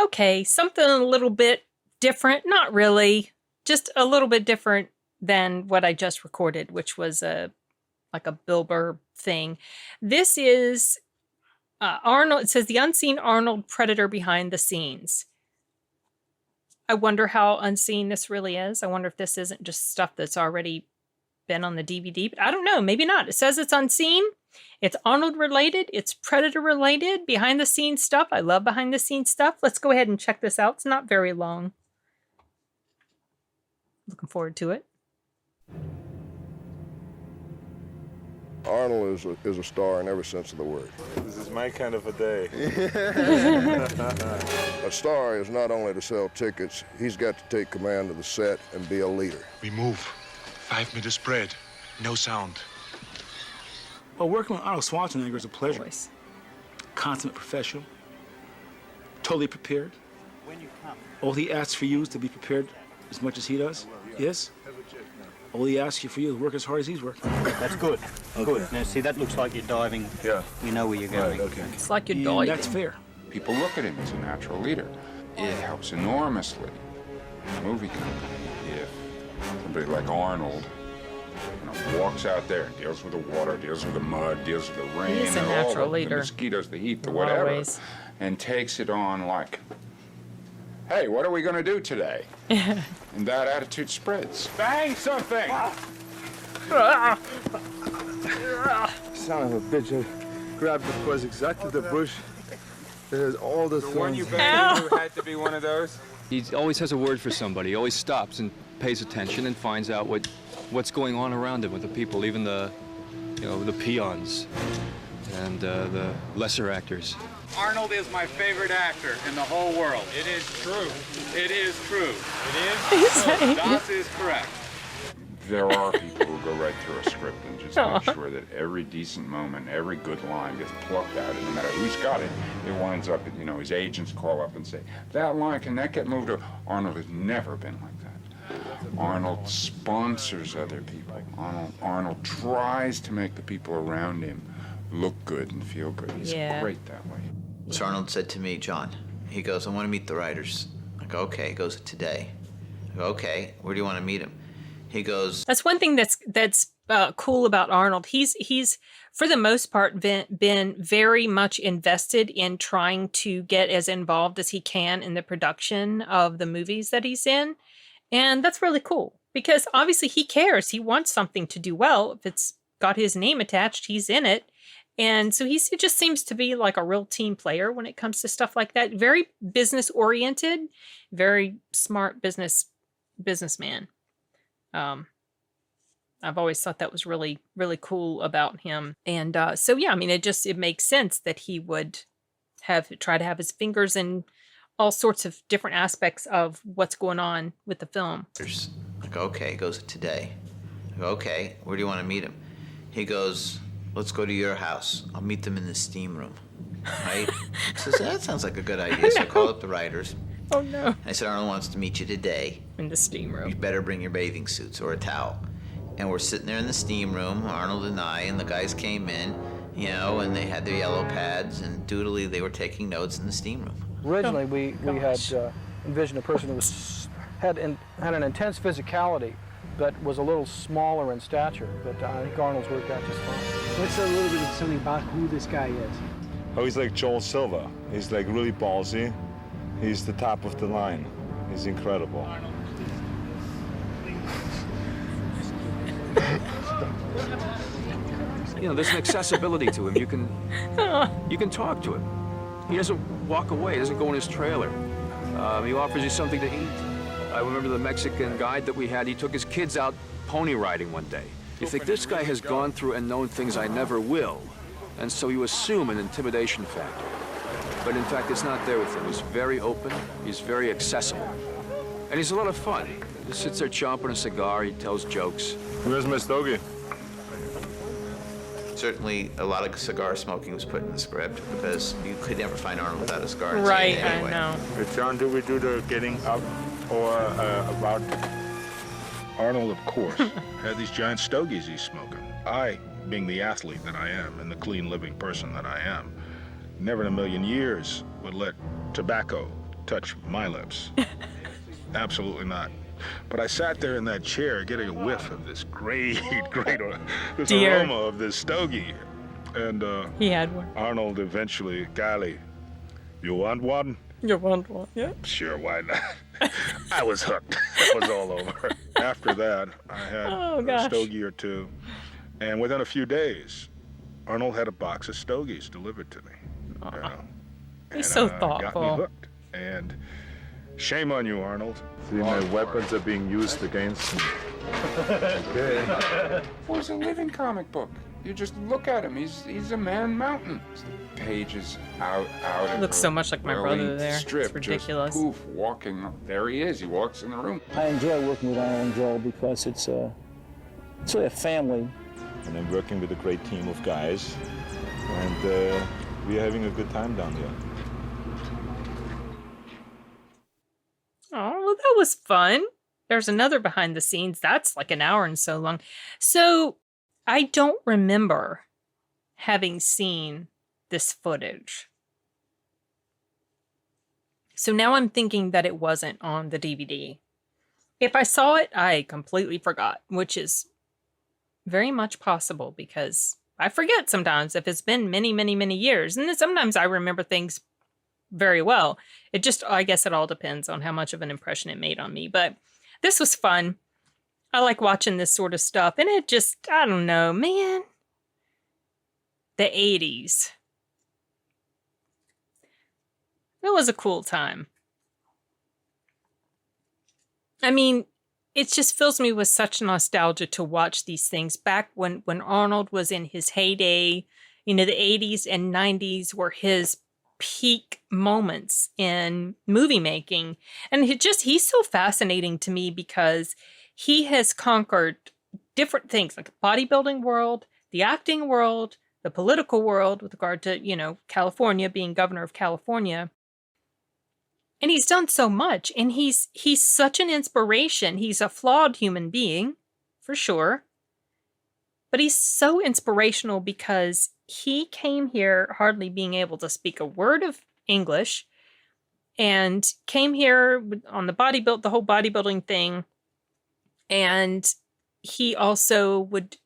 okay, something a little bit different. Not really, just a little bit different than what I just recorded, which was like a Bill Burr thing. This is Arnold. It says the unseen Arnold predator behind the scenes. I wonder how unseen this really is. I wonder if this isn't just stuff that's already been on the DVD, but I don't know. Maybe not. It says it's unseen. It's Arnold related. It's Predator related. Behind the scenes stuff. I love behind the scenes stuff. Let's go ahead and check this out. It's not very long. Looking forward to it. Arnold is a star in every sense of the word. This is my kind of a day. A star is not only to sell tickets, he's got to take command of the set and be a leader. We move. 5-meter spread. No sound. Well, working with Arnold Schwarzenegger is a pleasure. Voice. Consummate professional. Totally prepared. All he asks for you is to be prepared as much as he does. Yes? All he asks you for you is work as hard as he's working. That's good. Okay. Good. Now, see, that looks like you're diving. Yeah. We know where you're going. Right, okay. It's like you're And diving. that's fair. People look at him as a natural leader. It helps enormously the movie company if somebody like Arnold walks out there and deals with the water, deals with the mud, deals with the rain, He's a and natural all leader. the mosquitoes, the heat, the In a lot of whatever, ways. and takes it on like, hey, what are we going to do today? And that attitude spreads. Bang something! Son of a bitch, I grabbed the buzz exactly the bush. There's all the One you thorns. banged into had to be one of those? He always has a word for somebody. He always stops and pays attention and finds out what's going on around him with the people, even the peons and the lesser actors. Arnold is my favorite actor in the whole world. It is true. It is true. It is true. Das is correct. There are people who go right through a script and just make sure that every decent moment, every good line gets plucked out, and no matter who's got it, it winds up, his agents call up and say, that line, can that get moved? Arnold has never been like that. Arnold sponsors other people. Arnold tries to make the people around him look good and feel good. He's great that way. So Arnold said to me, John, he goes, I want to meet the writers. I go, okay. He goes, today. I go, okay. Where do you want to meet him? He goes. That's one thing that's cool about Arnold. He's for the most part been very much invested in trying to get as involved as he can in the production of the movies that he's in, and that's really cool because obviously he cares. He wants something to do well. If it's got his name attached, he's in it. And so he just seems to be like a real team player when it comes to stuff like that. Very business oriented, very smart businessman. I've always thought that was really, really cool about him. And so, yeah, I mean, it makes sense that he would try to have his fingers in all sorts of different aspects of what's going on with the film. I go, okay. He goes, today. I go, okay. Where do you want to meet him? He goes, let's go to your house. I'll meet them in the steam room. Right? So that sounds like a good idea. So I call up the writers. Oh, no. I said, Arnold wants to meet you today. In the steam room. You better bring your bathing suits or a towel. And we're sitting there in the steam room, Arnold and I, and the guys came in, and they had their yellow pads, and doodly, they were taking notes in the steam room. Originally, we had envisioned a person who had an intense physicality, but was a little smaller in stature. But I think Arnold's worked out just fine. Let's say a little bit of something about who this guy is. Oh, he's like Joel Silva. He's like really ballsy. He's the top of the line. He's incredible. There's an accessibility to him. You can talk to him. He doesn't walk away. He doesn't go in his trailer. He offers you something to eat. I remember the Mexican guide that we had. He took his kids out pony riding one day. You think, this guy has gone through and known things I never will. And so you assume an intimidation factor. But in fact, it's not there with him. He's very open. He's very accessible. And he's a lot of fun. He sits there chomping a cigar. He tells jokes. Where's my stogie? Certainly, a lot of cigar smoking was put in the script because you could never find Arnold without a cigar. Right, anyway. I know. John, do we do the getting up or about? Arnold, of course, had these giant stogies he's smoking. I, being the athlete that I am and the clean living person that I am, never in a million years would let tobacco touch my lips. Absolutely not. But I sat there in that chair getting a whiff of this great this aroma of this stogie. And he had one. Arnold eventually, golly, you want one? You want one, yeah. Sure, why not? I was hooked. That was all over. After that, I had a stogie or two. And within a few days, Arnold had a box of stogies delivered to me. You know? He's so thoughtful. Got me hooked. And shame on you, Arnold. See, my weapons are being used against me. Okay. Well, it's a living comic book. You just look at him. He's a man mountain. The pages out. He looks so much like my brother there. Strip, it's ridiculous. Just poof, walking. There he is. He walks in the room. I enjoy working with Arnold and Joel because it's really a family. And I'm working with a great team of guys, and we're having a good time down there. Oh, well, that was fun. There's another behind the scenes. That's like an hour and so long. So I don't remember having seen this footage. So now I'm thinking that it wasn't on the DVD. If I saw it, I completely forgot, which is very much possible because I forget sometimes if it's been many, many, many years. And then sometimes I remember things very well. It just, I guess it all depends on how much of an impression it made on me. But this was fun. I like watching this sort of stuff. And it just, I don't know, man. The 80s. It was a cool time. I mean, it just fills me with such nostalgia to watch these things back when Arnold was in his heyday. You know, the 80s and 90s were his peak moments in movie making. And he's so fascinating to me because he has conquered different things like the bodybuilding world, the acting world, the political world with regard to, you know, California, being governor of California. And he's done so much, and he's such an inspiration. He's a flawed human being, for sure. But he's so inspirational because he came here hardly being able to speak a word of English and came here on the whole bodybuilding thing. And he also would,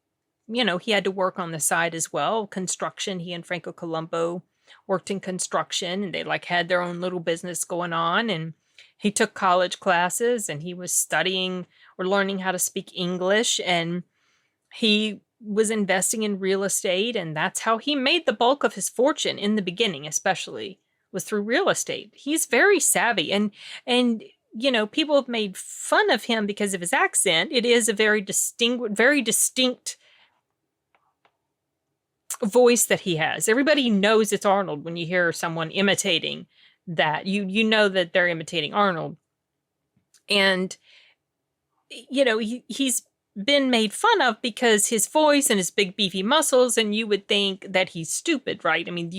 you know, he had to work on the side as well. Construction, he and Franco Columbo worked in construction, and they like had their own little business going on. And he took college classes, and he was studying or learning how to speak English, and he was investing in real estate. And that's how he made the bulk of his fortune in the beginning, especially was through real estate. He's very savvy, and you know, people have made fun of him because of his accent. It is a very distinct voice that he has. Everybody knows it's Arnold when you hear someone imitating that. You know that they're imitating Arnold. And, you know, he's been made fun of because his voice and his big beefy muscles, and you would think that he's stupid, right? I mean,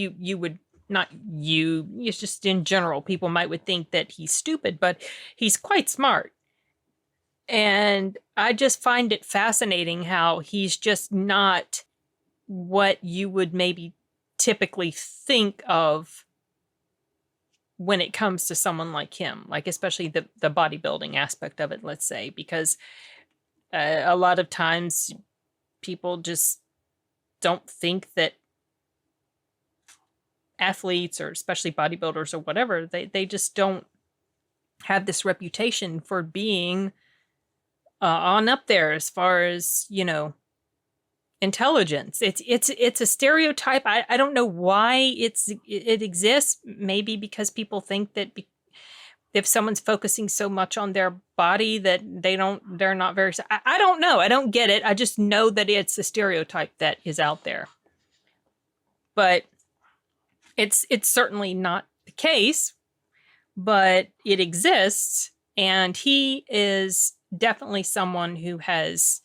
it's just in general, people would think that he's stupid, but he's quite smart. And I just find it fascinating how he's just not what you would maybe typically think of when it comes to someone like him, like especially the bodybuilding aspect of it, let's say, because a lot of times people just don't think that athletes, or especially bodybuilders or whatever, they just don't have this reputation for being on up there as far as, you know, intelligence. It's a stereotype. I don't know why it exists. Maybe because people think that if someone's focusing so much on their body that they're not very. I don't know. I don't get it. I just know that it's a stereotype that is out there. But it's certainly not the case. But it exists, and he is definitely someone who has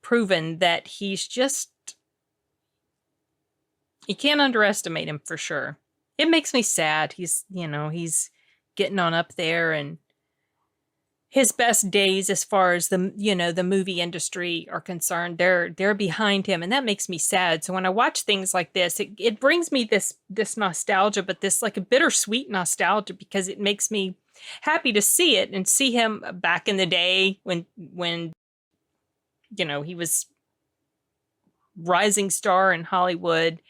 proven that he's just, you can't underestimate him for sure. It makes me sad. He's getting on up there, and his best days as far as the, you know, the movie industry are concerned. They're behind him, and that makes me sad. So when I watch things like this, it brings me this nostalgia, but this like a bittersweet nostalgia, because it makes me happy to see it and see him back in the day when you know, he was rising star in Hollywood.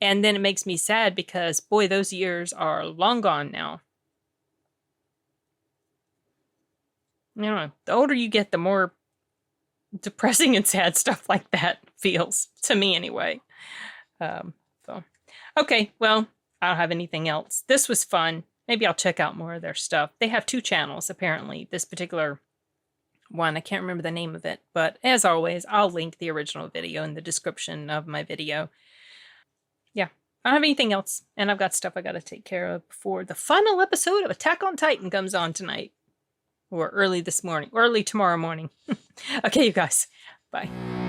And then it makes me sad because, boy, those years are long gone now. You know, the older you get, the more depressing and sad stuff like that feels, to me anyway. So, okay, well, I don't have anything else. This was fun. Maybe I'll check out more of their stuff. They have 2 channels, apparently. This particular one, I can't remember the name of it. But as always, I'll link the original video in the description of my video. Yeah, I don't have anything else. And I've got stuff I got to take care of before the final episode of Attack on Titan comes on tonight. Or early tomorrow morning. Okay, you guys. Bye.